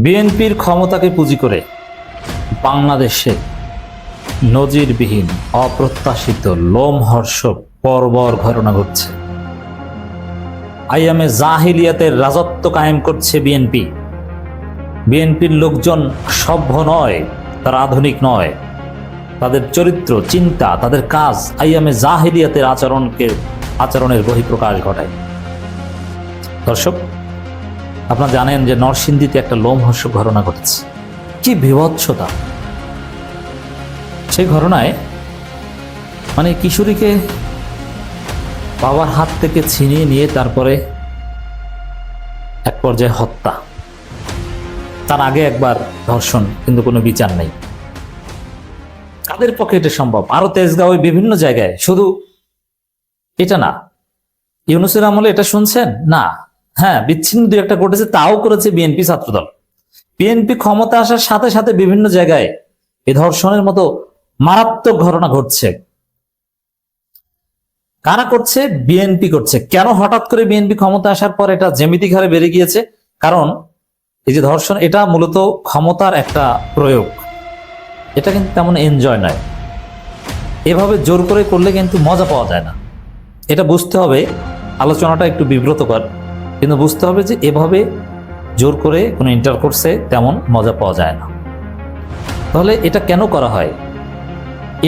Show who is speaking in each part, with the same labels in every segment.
Speaker 1: বিএনপির ক্ষমতাকে পুঁজি করে বাংলাদেশে নজিরবিহীন অপ্রত্যাশিত লোমহর্ষক বর্বর ঘটনা ঘটছে। আইয়ামে জাহিলিয়াতের রাজত্ব কায়েম করছে বিএনপি। বিএনপির লোকজন সভ্য নয়, তারা আধুনিক নয়। তাদের চরিত্র, চিন্তা, তাদের কাজ আইয়ামে জাহিলিয়াতের আচরণের বহিঃপ্রকাশ ঘটায়। দর্শক, আপনারা জানেন যে নরসিংদীতে একটা লোমহর্ষক ঘটনা ঘটেছে। কি বিভৎসতা! সেই ঘটনায় কিশোরীকে বাবার হাত থেকে ছিনিয়ে নিয়ে তারপরে এক পর্যায়ে হত্যা, তার আগে একবার ধর্ষণ, কিন্তু কোনো বিচার নেই। কাদের পক্ষে এটা সম্ভব? আরো তেজগাঁওয়ে বিভিন্ন জায়গায়, শুধু এটা না। ইউনূসের আমলে এটা শুনছেন না? হ্যাঁ, বিচ্ছিন্ন দুই একটা ঘটেছে, তাও করেছে বিএনপি ছাত্রদল। বিএনপি ক্ষমতা আসার সাথে সাথে বিভিন্ন জায়গায় এই ধর্ষণের মতো মারাত্মক ঘটনা ঘটছে। কারা করছে? বিএনপি করছে। কেন হঠাৎ করে বিএনপি ক্ষমতা আসার পর এটা জ্যামিতিক হারে বেড়ে গিয়েছে? কারণ এই যে ধর্ষণ, এটা মূলত ক্ষমতার একটা প্রয়োগ। এটা কিন্তু তেমন এনজয় নয়। এভাবে জোর করে করলে কিন্তু মজা পাওয়া যায় না। এটা বুঝতে হবে। আলোচনাটা একটু বিব্রতকর, কিন্তু বুঝতে হবে যে এভাবে জোর করে কোনো ইন্টারকোর্সে তেমন মজা পাওয়া যায় না। তাহলে এটা কেন করা হয়?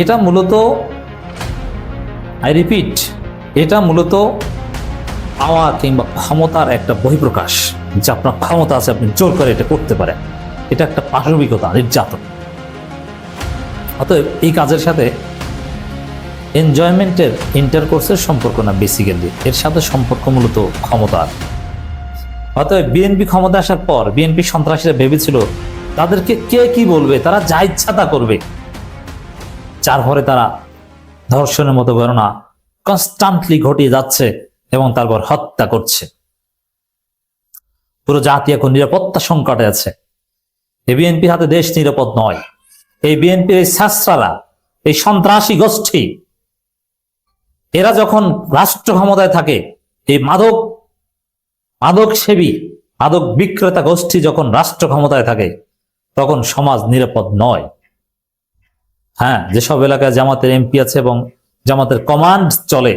Speaker 1: এটা মূলত, আই রিপিট, এটা মূলত পাওয়া কিংবা ক্ষমতার একটা বহিঃপ্রকাশ, যে আপনার ক্ষমতা আছে, আপনি জোর করে এটা করতে পারেন। এটা একটা পাশবিকতা, নির্যাতন। অতএব এই কাজের সাথে এনজয়মেন্টের, ইন্টারকোর্সের সম্পর্ক না, বেসিক্যালি এর সাথে সম্পর্ক মূলত ক্ষমতার। অতএব বিএনপি ক্ষমতা আসার পর বিএনপি সন্ত্রাসীরা ভেবেছিল তাদেরকে কে কি বলবে, তারা যা ইচ্ছা তা করবে। যার ফলে তারা ধর্ষণের মতো ঘটনা কনস্ট্যান্টলি ঘটিয়ে যাচ্ছে এবং তারপর হত্যা করছে। পুরো জাতি এখন নিরাপত্তা সংকটে আছে। এই বিএনপির হাতে দেশ নিরাপদ নয়। এই বিএনপির এই ছাত্ররা, এই সন্ত্রাসী গোষ্ঠী, এরা যখন রাষ্ট্র ক্ষমতায় থাকে, এই মাদক সেবী, মাদক বিক্রেতা গোষ্ঠী যখন রাষ্ট্র ক্ষমতায় থাকে, তখন সমাজ নিরাপদ নয়। হ্যাঁ, যেসব এলাকায় জামাতের এমপি আছে এবং জামাতের কমান্ড চলে,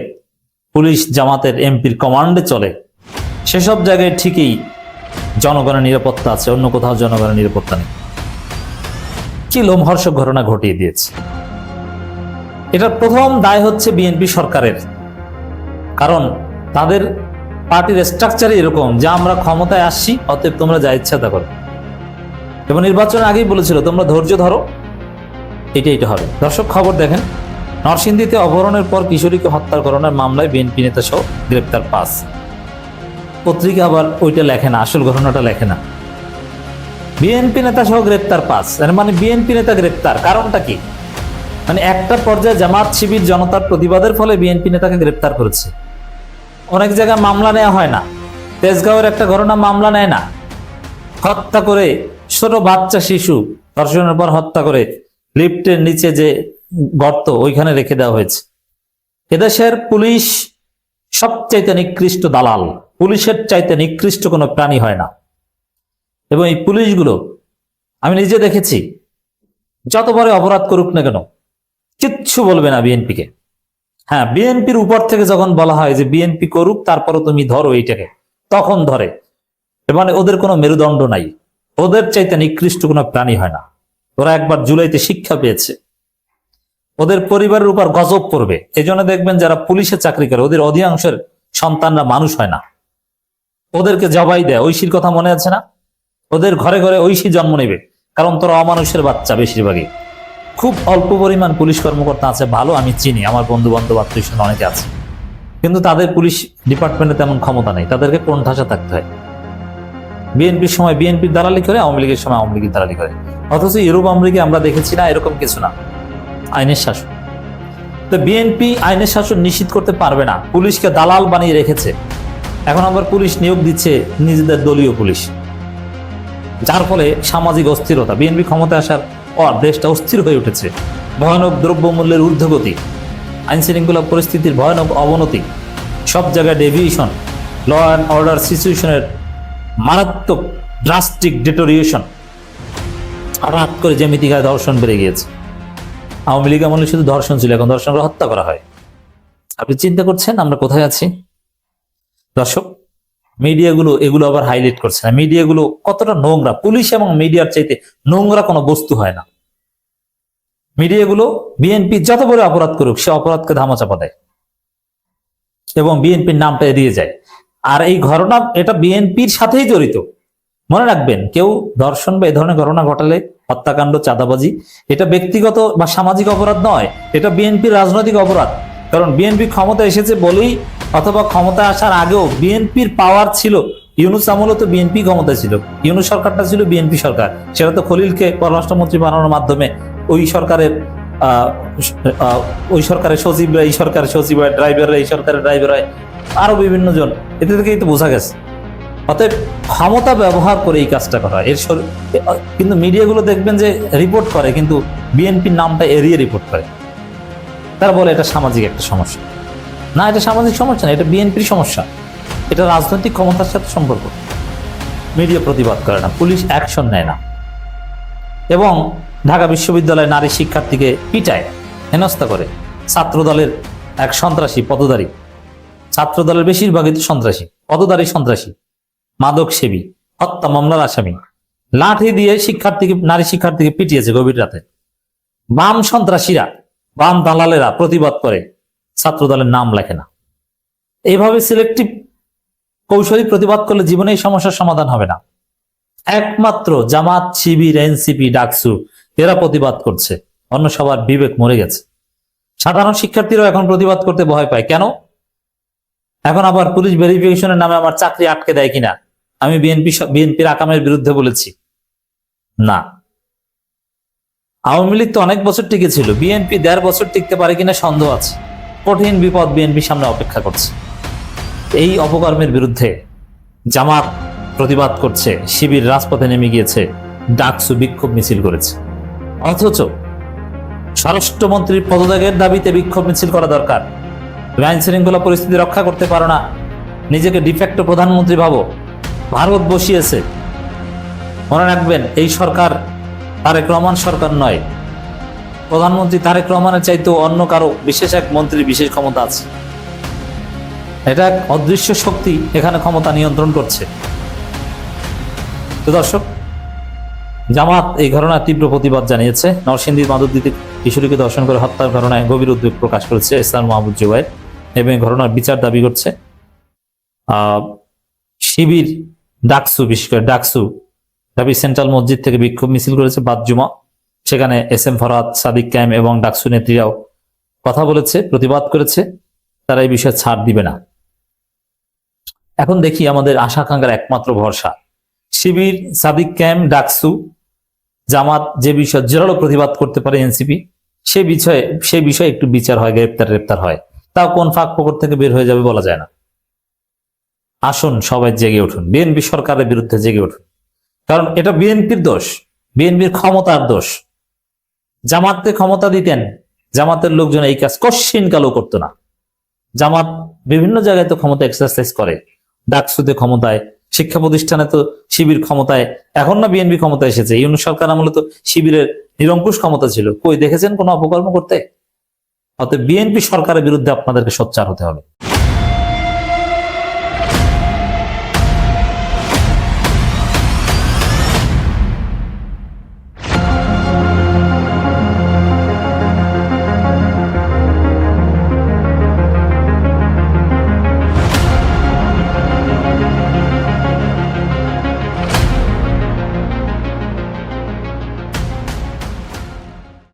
Speaker 1: পুলিশ জামাতের এমপির কমান্ডে চলে, সেসব জায়গায় ঠিকই জনগণের নিরাপত্তা আছে, অন্য কোথাও জনগণের নিরাপত্তা নেই। কি লোমহর্ষক ঘটনা ঘটিয়ে দিয়েছে। এটার প্রথম দায় হচ্ছে বিএনপি সরকারের। কারণ তাদের পার্টির স্ট্রাকচারই এরকম যে আমরা ক্ষমতায় আসছি, অতএব তোমরা যা ইচ্ছা তা করো। এবং নির্বাচনের আগেই বলেছিল তোমরা ধৈর্য ধরো, এটা হবে। দর্শক, খবর দেখেন, নরসিংদীতে অপহরণের পর কিশোরীকে হত্যার ঘটনার মামলায় বিএনপি নেতা সহ গ্রেপ্তার 5। পত্রিকা আবার ওইটা লেখে না, আসল ঘটনাটা লেখে না। বিএনপি নেতা সহ গ্রেপ্তার 5, মানে বিএনপি নেতা গ্রেপ্তার। কারণটা কি? একটা পর্যায়ে জামাত শিবির জনতার প্রতিবাদের ফলে বিএনপি নেতাকে গ্রেপ্তার করেছে। অনেক জায়গায় মামলা নেওয়া হয় না। তেজগাঁওয়ের একটা ঘটনা মামলা নেয় না, হত্যা করে ছোট বাচ্চা শিশু ধর্ষণের পর হত্যা করে লিফটের নিচে যে গর্ত, ওইখানে রেখে দেওয়া হয়েছে। এদেশের পুলিশ সবচাইতে নিকৃষ্ট দালাল। পুলিশের চাইতে নিকৃষ্ট কোনো প্রাণী হয় না। এবং এই পুলিশগুলো আমি নিজে দেখেছি, যত বড় অপরাধ করুক না কেন কিচ্ছু বলবে না বিএনপিকে। হ্যাঁ, বিএনপির উপর থেকে যখন বলা হয় যে বিএনপি করুক, তারপরও তুমি ধরো এইটাকে, তখন ধরে। ওদের কোনো মেরুদণ্ড নাই। ওদের চাইতে নিকৃষ্ট কোনো প্রাণী হয় না। ওরা একবার জুলাইতে শিক্ষা পেয়েছে, ওদের পরিবারের উপর গজব করবে। এই জন্য দেখবেন যারা পুলিশে চাকরি করে, ওদের অধিকাংশের সন্তানরা মানুষ হয় না। ওদেরকে জবাই দেয়। ঐশীর কথা মনে আছে না? ওদের ঘরে ঘরে ঐশী জন্ম নেবে, কারণ তোরা অমানুষের বাচ্চা বেশিরভাগই। খুব অল্প পরিমাণ পুলিশ কর্মকর্তা আছে ভালো, আমি চিনি, আমার বন্ধু বান্ধব আত্মীয় অনেকে আছে, কিন্তু তাদের পুলিশ ডিপার্টমেন্টে তেমন ক্ষমতা নেই। তাদেরকে কোণঠাসা থাকতে হয়। বিএনপির সময় বিএনপির দালালি করে, আওয়ামী লীগের সময় আওয়ামী লীগের দালালি করে। অথচ ইউরোপ আমেরিকা আমরা দেখেছি না, এরকম কিছু না, আইনের শাসন। তো বিএনপি আইনের শাসন নিশ্চিত করতে পারবে না, পুলিশকে দালাল বানিয়ে রেখেছে। এখন আবার পুলিশ নিয়োগ দিচ্ছে নিজেদের দলীয় পুলিশ, যার ফলে সামাজিক অস্থিরতা। বিএনপি ক্ষমতা আসার পর দেশটা অস্থির হয়ে উঠেছে। ভয়ানক দ্রব্যমূল্যের ঊর্ধ্বগতি, আইন শৃঙ্খলা পরিস্থিতির ভয়ানক অবনতি, সব জায়গায় ডেভিয়েশন, ল অ্যান্ড অর্ডার সিচুয়েশনের মারাত্মক ড্রাস্টিক ডিটোরিয়েশন, হঠাৎ করে জ্যামিতিকায় ধর্ষণ বেড়ে গিয়েছে। আওয়ামী লীগ আমলে শুধু ধর্ষণ ছিল, এখন ধর্ষণ করে হত্যা করা হয়। আপনি চিন্তা করছেন আমরা কোথায় আছি? দর্শক, মিডিয়াগুলো এগুলো আবার হাইলাইট করছে না। মিডিয়াগুলো কতটা নোংরা, পুলিশ এবং মিডিয়ার চাইতে নোংরা কোনো বস্তু হয় না। মিডিয়াগুলো বিএনপি যত বড় অপরাধ করুক সে অপরাধকে ধামাচাপা দেয় এবং বিএনপির নামটা এড়িয়ে যায়। আর এই ঘটনা এটা বিএনপির সাথেই জড়িত। মনে রাখবেন, কেউ ধর্ষণ বা এই ধরনের ঘটনা ঘটালে, হত্যাকাণ্ড, চাঁদাবাজি, এটা ব্যক্তিগত বা সামাজিক অপরাধ নয়, এটা বিএনপির রাজনৈতিক অপরাধ। কারণ বিএনপি ক্ষমতা এসেছে বলেই, অথবা ক্ষমতা আসার আগেও বিএনপির পাওয়ার ছিল। ইউনূস আমলও তো বিএনপি ক্ষমতা ছিল, ইউনূস সরকারটা ছিল বিএনপি সরকার। সেটা তো খলিলকে পররাষ্ট্রমন্ত্রী বানানোর মাধ্যমে ওই সরকারের সচিবরা, এই সরকারের সচিবরা, ড্রাইভাররা এই সরকারের ড্রাইভার হয়, আরো বিভিন্ন জন, এতে থেকেই তো বোঝা গেছে। অতএব ক্ষমতা ব্যবহার করে এই কাজটা করা হয়। কিন্তু মিডিয়াগুলো দেখবেন যে রিপোর্ট করে, কিন্তু বিএনপির নামটা এড়িয়ে রিপোর্ট করে। তারা বলে এটা সামাজিক একটা সমস্যা। না, এটা সামাজিক সমস্যা না, এটা বিএনপির সমস্যা। এটা রাজনৈতিক ক্ষমতার সাথে সম্পর্ক। মিডিয়া প্রতিবাদ করে না, পুলিশ অ্যাকশন নেয় না, এবং ঢাকা বিশ্ববিদ্যালয়ে নারী শিক্ষার্থীকে পিটায়, হেনস্থা করে। ছাত্রদলের এক সন্ত্রাসী, পদধারী, ছাত্রদলের বেশিরভাগই তো সন্ত্রাসী, পদধারী সন্ত্রাসী, মাদক সেবী, হত্যা মামলার আসামি, লাঠি দিয়ে নারী শিক্ষার্থীকে পিটিয়েছে গভীর রাতে। বাম সন্ত্রাসীরা, বাম দালালেরা প্রতিবাদ করে, ছাত্রদলের নাম লেখে না। এইভাবে সিলেক্টিভ কৌশলী প্রতিবাদ করলে জীবনে এই সমস্যার সমাধান হবে না। একমাত্র জামাত, শিবির, এনসিপি, ডাকসু এরা প্রতিবাদ করছে, অন্য সবার বিবেক মরে গেছে। সাধারণ শিক্ষার্থীরাও এখন প্রতিবাদ করতে ভয় পায়। কেন? এখন আবার পুলিশ ভেরিফিকেশনের নামে আমার চাকরি আটকে দেয় কিনা। আমি বিএনপির আকামের বিরুদ্ধে বলেছি না। আওয়ামী লীগ তো অনেক বছর টিকে ছিল, বিএনপি 1.5 বছর টিকতে পারে কিনা সন্দেহ আছে। কঠিন বিপদ বিএনপির সামনে অপেক্ষা করছে। এই অপকর্মের বিরুদ্ধে জামাত প্রতিবাদ করছে, শিবির রাজপথে নেমে গিয়েছে, ডাকসু বিক্ষোভ মিছিল করেছে। অথচ স্বরাষ্ট্রমন্ত্রীর পদত্যাগের দাবিতে বিক্ষোভ মিছিল করা দরকার। আইন শৃঙ্খলা পরিস্থিতি রক্ষা করতে পারো না, নিজেকে ডিফেক্টো প্রধানমন্ত্রী ভাবো, ভারত বসিয়েছে। মনে রাখবেন, এই সরকার তারেক রহমান সরকার নয়। প্রধানমন্ত্রী তারেক রহমানের চাইতেও অন্য কারো বিশেষ এক মন্ত্রীর বিশেষ ক্ষমতা আছে। এটা এক অদৃশ্য শক্তি এখানে ক্ষমতা নিয়ন্ত্রণ করছে। তো দর্শক, জামাত এই ঘটনার তীব্র প্রতিবাদ জানিয়েছে। নরসিংদীর মাধবদীতে কিশোরীকে ধর্ষণ করে হত্যার ঘটনায় গভীর উদ্বেগ প্রকাশ করেছে ইসলাম মাহবুব জুবায়ের এবং ঘটনার বিচার দাবি করছে। শিবির, ডাকসু, বিশেষ করে ডাকসু ঢাবি সেন্ট্রাল মসজিদ থেকে বিক্ষোভ মিছিল করেছে বাদ জুমা। সেখানে এস এম ফরহাদ, সাদিক কায়েম এবং ডাকসু নেত্রীরাও কথা বলেছে, প্রতিবাদ করেছে। তারা এই বিষয়ে ছাড় দিবে না। এখন দেখি আমাদের আশা আকাঙ্ক্ষার একমাত্র ভরসা শিবির, সাদিক কায়েম, ডাকসু, জামাত যে বিষয়ে জোরালো প্রতিবাদ করতে পারে এনসিপি, সেই বিষয়ে একটু বিচার হয়, গ্রেপ্তার হয়। তাও কোন ফাঁক ফোকর থেকে বের হয়ে যাবে বলা যায় না। আসুন সবাই জেগে উঠুন, বিএনপি সরকারের বিরুদ্ধে জেগে উঠুন। কারণ এটা বিএনপির দোষ, বিএনপির ক্ষমতার দোষ। জামাতকে ক্ষমতা দিতেন, জামাতের লোকজন এই কাজ কশ্চিন কালও করতো না। জামাত বিভিন্ন জায়গায় তো ক্ষমতা এক্সারসাইজ করে, ডাকসুতে ক্ষমতায়, শিক্ষা প্রতিষ্ঠানে তো শিবির ক্ষমতায়। এখন না বিএনপি ক্ষমতা এসেছে, ইউনূস সরকার আমলে তো শিবিরের নিরঙ্কুশ ক্ষমতা ছিল। কই দেখেছেন কোনো অপকর্ম করতে? অতএব বিএনপি সরকারের বিরুদ্ধে আপনাদেরকে সোচ্চার হতে হবে।